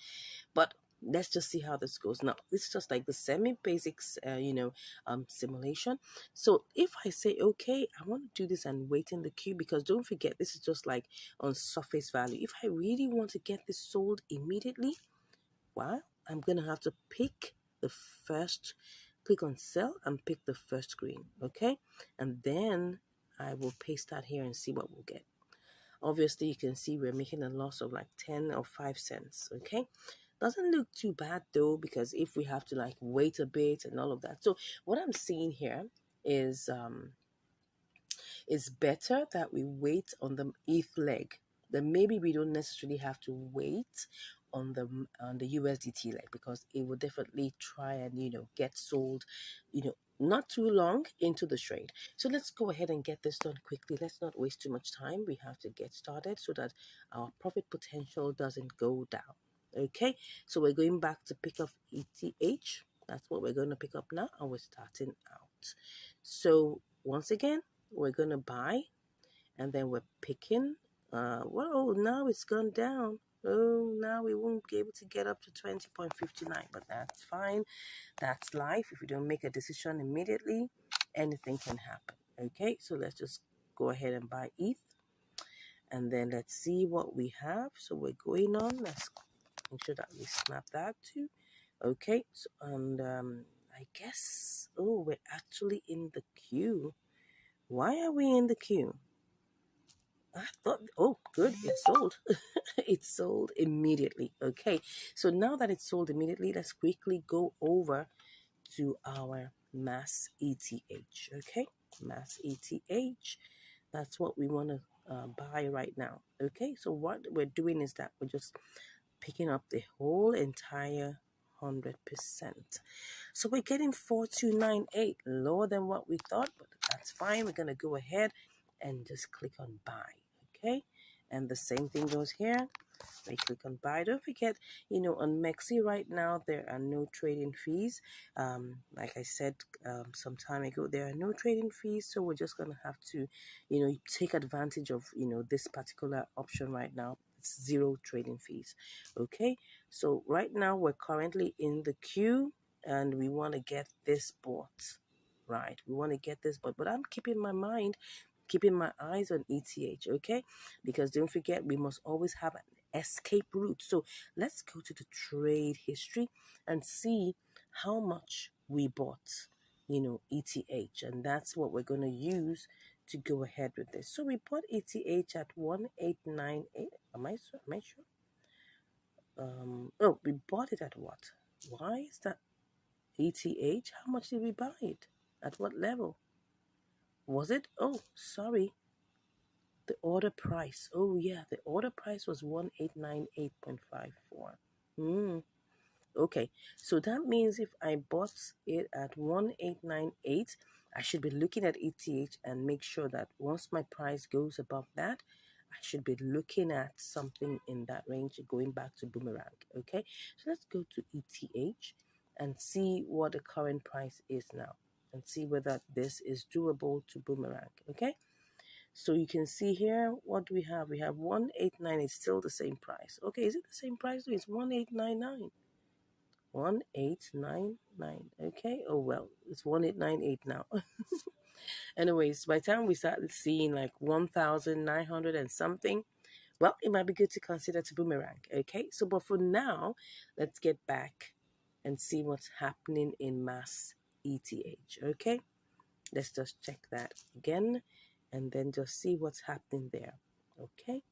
But let's just see how this goes. Now, this is just like the semi-basics, simulation. So if I say, okay, I want to do this and wait in the queue, because don't forget, this is just like on surface value. If I really want to get this sold immediately, well, I'm going to have to pick the first, click on sell and pick the first screen, okay? And then I will paste that here and see what we'll get. Obviously, you can see we're making a loss of like 10 or 5 cents, okay? Doesn't look too bad though, because if we have to like wait a bit and all of that. So what I'm seeing here is it's better that we wait on the ETH leg. Then maybe we don't necessarily have to wait on the USDT leg, because it will definitely try and get sold not too long into the trade. So let's go ahead and get this done quickly. Let's not waste too much time. We have to get started so that our profit potential doesn't go down. Okay, so we're going back to pick up ETH. That's what we're going to pick up now, and we're starting out. So once again, we're going to buy, and then we're picking. Well, now it's gone down. Oh, now we won't be able to get up to 20.59, but that's fine. That's life. If you don't make a decision immediately, anything can happen. Okay, so let's just go ahead and buy ETH, and then let's see what we have. So we're going on. Let's make sure that we snap that too. Okay, so, and I guess, we're actually in the queue. Why are we in the queue? I thought, oh, good, it sold. It sold immediately. Okay, so now that it's sold immediately, let's quickly go over to our mass ETH. Okay, mass ETH. That's what we want to buy right now. Okay, so what we're doing is that we're just picking up the whole entire 100%. So we're getting 4298, lower than what we thought, but that's fine. We're going to go ahead and just click on buy. Okay, and the same thing goes here. We click on buy. Don't forget, on Mexi right now, there are no trading fees. Like I said some time ago, there are no trading fees. So we're just going to have to, take advantage of, this particular option right now. It's zero trading fees. Okay. So right now we're currently in the queue and we want to get this bought. Right. We want to get this bought, but I'm keeping my mind, keeping my eyes on ETH. Okay. Because don't forget, we must always have an escape route. So let's go to the trade history and see how much we bought, ETH. And that's what we're going to use to go ahead with this. So we bought ETH at 1898. Am I sure? Oh, we bought it at what? Why is that ETH? How much did we buy it? At what level? Was it? Oh, sorry. The order price. Oh, yeah. The order price was 1898.54. Hmm. Okay. So that means if I bought it at 1898, I should be looking at ETH and make sure that once my price goes above that, I should be looking at something in that range going back to boomerang. Okay. So let's go to ETH and see what the current price is now and see whether this is doable to boomerang. Okay. So you can see here what we have. We have 189 is still the same price. Okay, is it the same price? No, it's 1899. 1899. Okay. Oh well, it's 1898 now. Anyways, by the time we start seeing like 1900 and something, well, it might be good to consider to boomerang. Okay. So but for now, let's get back and see what's happening in mass ETH. Okay. Let's just check that again and then just see what's happening there. Okay.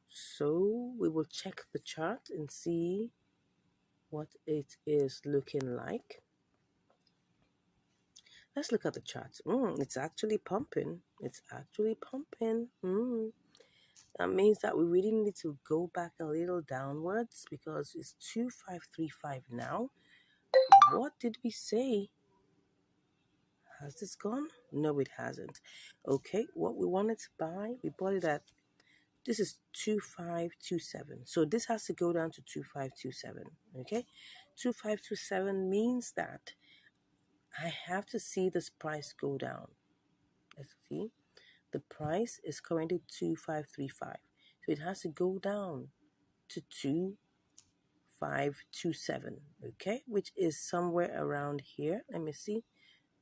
So we will check the chart and see what it is looking like. Let's look at the chart. It's actually pumping. It's actually pumping. That means that we really need to go back a little downwards because it's 2535 now. What did we say? Has this gone? No, it hasn't. Okay, what we wanted to buy, we bought it at, this is 2527. So this has to go down to 2527. Okay, 2527 means that I have to see this price go down. Let's see. The price is currently 2535. So it has to go down to 2527. Okay, which is somewhere around here. Let me see.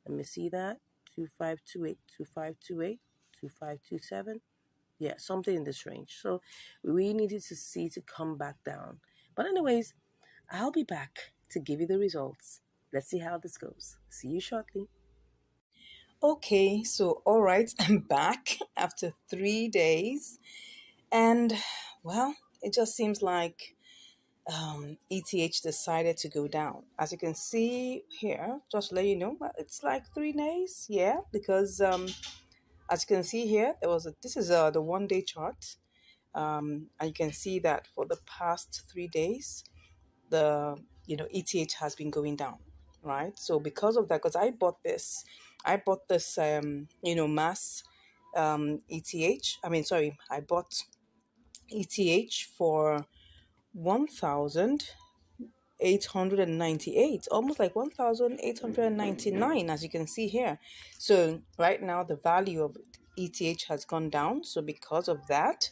Let me see that. 2528, 2528, 2527. Yeah, something in this range. So we needed to see to come back down. But anyways, I'll be back to give you the results. Let's see how this goes. See you shortly. Okay, so all right, I'm back after 3 days, and well, it just seems like ETH decided to go down. As you can see here, just to let you know, it's like 3 days, yeah, because as you can see here, this is the 1 day chart, and you can see that for the past 3 days, the ETH has been going down, right? So because of that, because I bought this mass ETH. I mean, sorry, I bought ETH for 1,898, almost like 1,899, as you can see here. So right now the value of ETH has gone down. So because of that,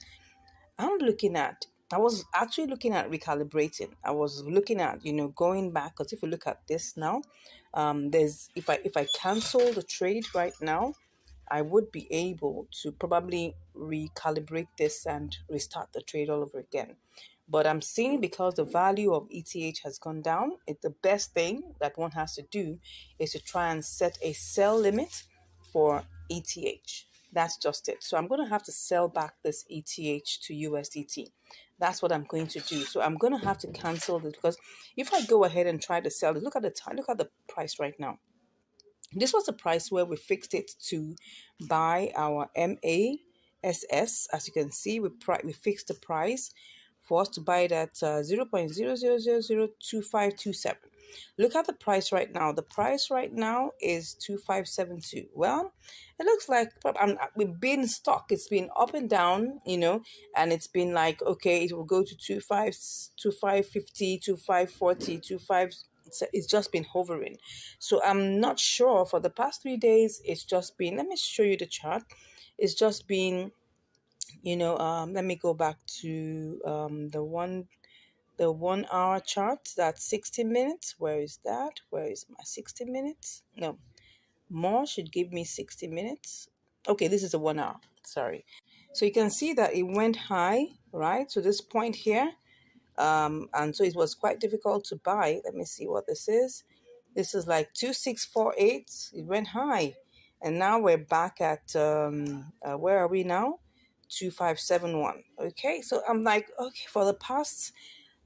I was actually looking at recalibrating. I was looking at, going back, because if you look at this now, there's if I cancel the trade right now, I would be able to probably recalibrate this and restart the trade all over again. But I'm seeing, because the value of ETH has gone down, the best thing that one has to do is to try and set a sell limit for ETH. That's just it. So I'm going to have to sell back this ETH to USDT. That's what I'm going to do. So I'm going to have to cancel this, because if I go ahead and try to sell it, look at the time, look at the price right now. This was the price where we fixed it to buy our MASS. As you can see, we fixed the price for us to buy it at 0.00002527. Look at the price right now. The price right now is 2572. Well, it looks like we've been stuck. It's been up and down, and it's been like, okay, it will go to 25, 2550, 2540, 25. It's just been hovering. So I'm not sure. For the past 3 days, it's just been, let me show you the chart. It's just been, let me go back to the 1 hour chart. That's 60 minutes. Where is that? Where is my 60 minutes? No, more should give me 60 minutes. Okay, this is a 1 hour. Sorry. So you can see that it went high, right? So this point here, and so it was quite difficult to buy. Let me see what this is. This is like 2648. It went high, and now we're back at where are we now? 2571. Okay, so I'm like, okay, for the past,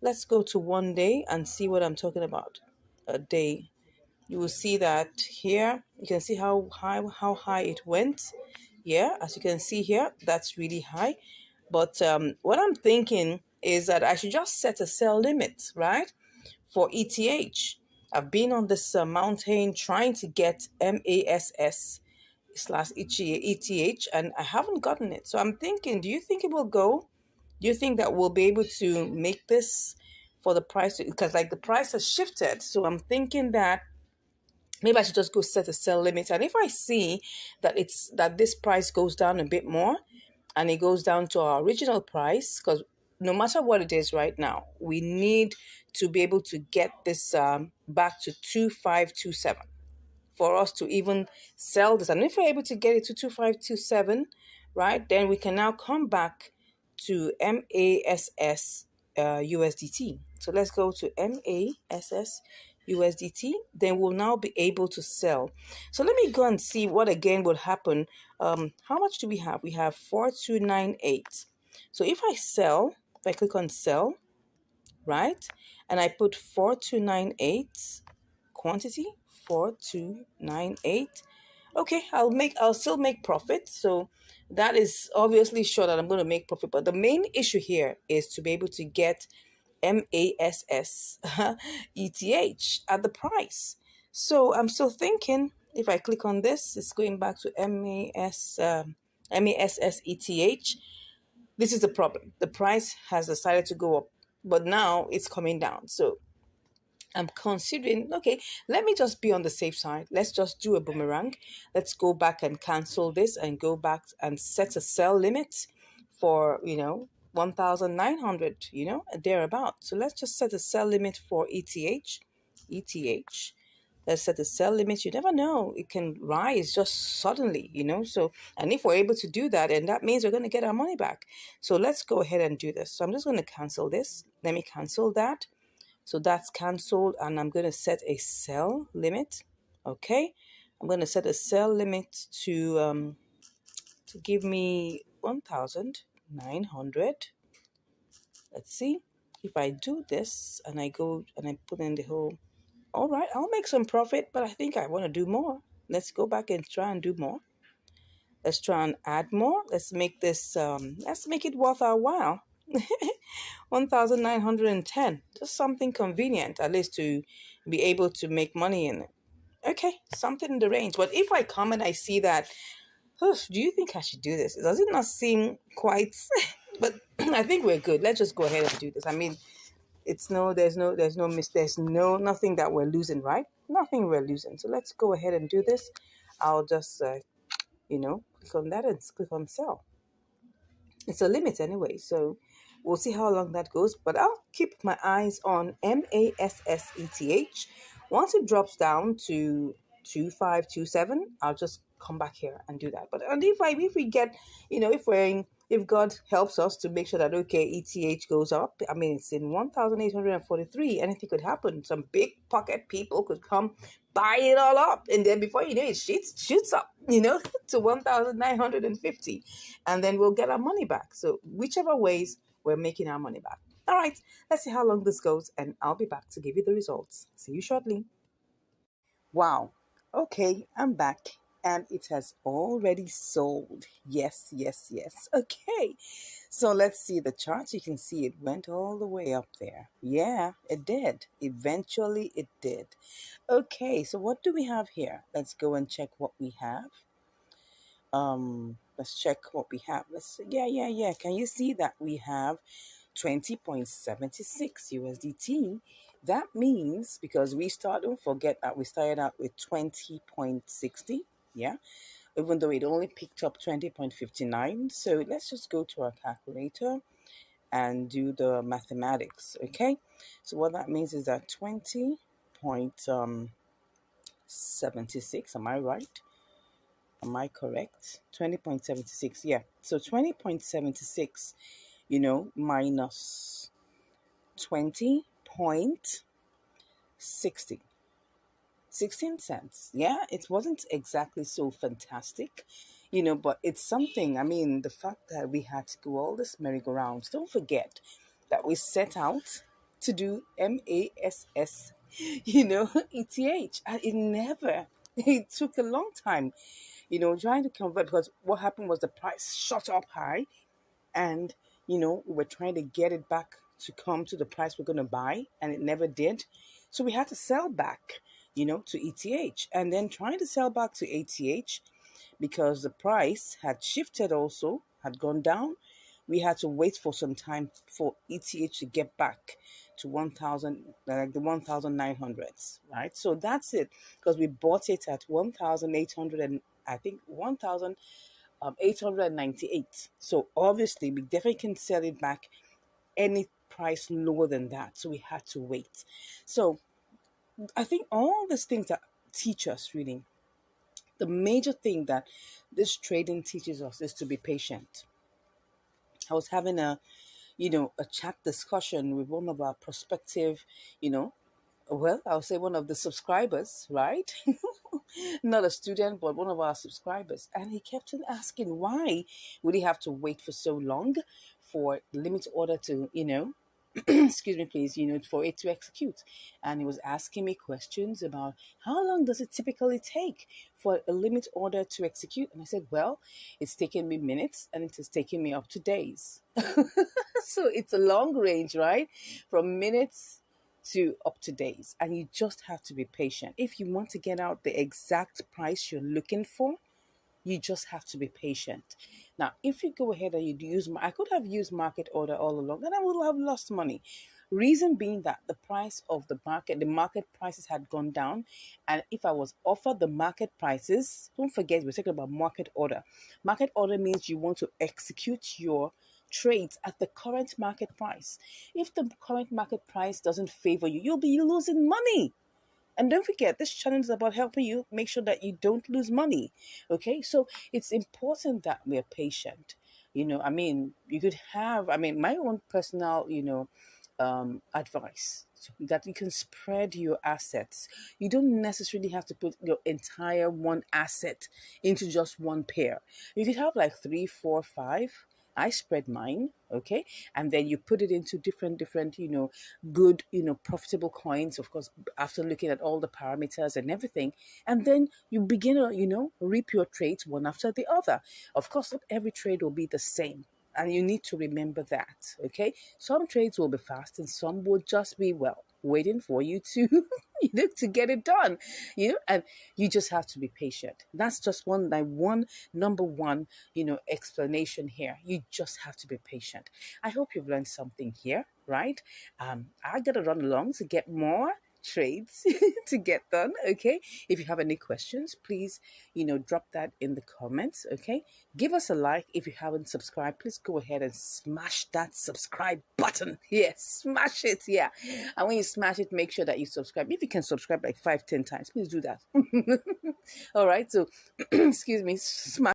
let's go to 1 day and see what I'm talking about. A day. You will see that here. You can see how high it went. Yeah, as you can see here, that's really high. But what I'm thinking is that I should just set a sell limit, right, for ETH. I've been on this mountain trying to get MASS slash ETH, and I haven't gotten it. So I'm thinking, do you think it will go? Do you think that we'll be able to make this for the price? Because like the price has shifted. So I'm thinking that maybe I should just go set a sell limit. And if I see that this price goes down a bit more, and it goes down to our original price, because no matter what it is right now, we need to be able to get this back to 2527 for us to even sell this. And if we're able to get it to 2527, right, then we can now come back to MASS USDT. So let's go to MASS USDT. Then we'll now be able to sell. So let me go and see what again would happen. How much do we have? We have 4298. So if I sell, if I click on sell, right, and I put 4298 quantity, 4298. Okay, I'll still make profit. So that is obviously sure that I'm going to make profit. But the main issue here is to be able to get MASS ETH at the price. So I'm still thinking, if I click on this, it's going back to MASS ETH. This is the problem. The price has decided to go up, but now it's coming down. So I'm considering, okay, let me just be on the safe side. Let's just do a boomerang. Let's go back and cancel this and go back and set a sell limit for, 1,900, thereabout. So let's just set a sell limit for ETH. Let's set a sell limit. You never know. It can rise just suddenly, So, and if we're able to do that, and that means we're going to get our money back. So let's go ahead and do this. So I'm just going to cancel this. Let me cancel that. So that's canceled, and I'm going to set a sell limit. Okay, I'm going to set a sell limit to give me 1,900. Let's see if I do this and I go and I put in the whole. All right, I'll make some profit, but I think I want to do more. Let's go back and try and do more. Let's try and add more. Let's make this. Let's make it worth our while. 1,910. Just something convenient, at least to be able to make money in it. Okay, something in the range. But if I come and I see that, do you think I should do this? Does it not seem quite? But I think we're good. Let's just go ahead and do this. I mean, there's nothing that we're losing, right? Nothing we're losing. So let's go ahead and do this. I'll just, click on that and click on sell. It's a limit anyway, so we'll see how long that goes. But I'll keep my eyes on MASS ETH. Once it drops down to 2527, I'll just come back here and do that. But and if we get, if if God helps us to make sure that, okay, ETH goes up, I mean, it's in 1,843, anything could happen. Some big pocket people could come buy it all up. And then before you know it, shoots up, to 1,950. And then we'll get our money back. So whichever ways, we're making our money back. All right, let's see how long this goes, and I'll be back to give you the results. See you shortly. Wow. Okay, I'm back and it has already sold. Yes, yes, yes. Okay. So let's see the chart. You can see it went all the way up there. Yeah, it did. Eventually it did. Okay, so what do we have here? Let's go and check what we have. Let's check what we have. Yeah. Can you see that we have 20.76 USDT? That means, because don't forget that we started out with 20.60, yeah, even though it only picked up 20.59. So let's just go to our calculator and do the mathematics, okay? So what that means is that 20.76, am I right? Am I correct? 20.76, yeah. So 20.76, minus 20.60. 16 cents. Yeah, it wasn't exactly so fantastic, but it's something. I mean, the fact that we had to go all this merry-go-rounds, don't forget that we set out to do MASS, ETH. And it took a long time, trying to convert, because what happened was the price shot up high, and we were trying to get it back to come to the price we're going to buy, and it never did. So we had to sell back, to ETH, and then trying to sell back to ATH because the price had shifted, also had gone down. We had to wait for some time for ETH to get back to 1,000, like the 1,900s, right? So that's it, because we bought it at 1,800, and I think 1,898. So obviously we definitely can sell it back any price lower than that. So we had to wait. So I think all these things that teach us, really, the major thing that this trading teaches us is to be patient. I was having a chat discussion with one of our prospective, I'll say one of the subscribers, right? Not a student, but one of our subscribers. And he kept on asking, why would he have to wait for so long for the limit order to, excuse me, please, for it to execute? And he was asking me questions about how long does it typically take for a limit order to execute? And I said, well, it's taken me minutes and it has taken me up to days. So it's a long range, right? From minutes to up to days, and you just have to be patient. If you want to get out the exact price you're looking for, you just have to be patient. Now, if you go ahead and I could have used market order all along, and I would have lost money. Reason being that the price of the market prices had gone down. And if I was offered the market prices, don't forget, we're talking about market order. Market order means you want to execute your trades at the current market price. If the current market price doesn't favor you, you'll be losing money. And don't forget, this channel is about helping you make sure that you don't lose money. Okay, so it's important that we're patient. You could have, my own personal, advice, that you can spread your assets. You don't necessarily have to put your entire one asset into just one pair. You could have like three, four, five. I spread mine, okay, and then you put it into different, good, profitable coins, of course, after looking at all the parameters and everything, and then you begin to, reap your trades one after the other. Of course, not every trade will be the same. And you need to remember that, okay? Some trades will be fast and some will just be, well, waiting for you to, to get it done, and you just have to be patient. That's just number one, explanation here. You just have to be patient. I hope you've learned something here, right? I got to run along to get more trades to get done, okay? If you have any questions, please, drop that in the comments, okay? Give us a like. If you haven't subscribed, please go ahead and smash that subscribe button. Yes, smash it, yeah. And when you smash it, make sure that you subscribe. If you can subscribe like 5, 10 times, please do that. All right, so excuse me, smash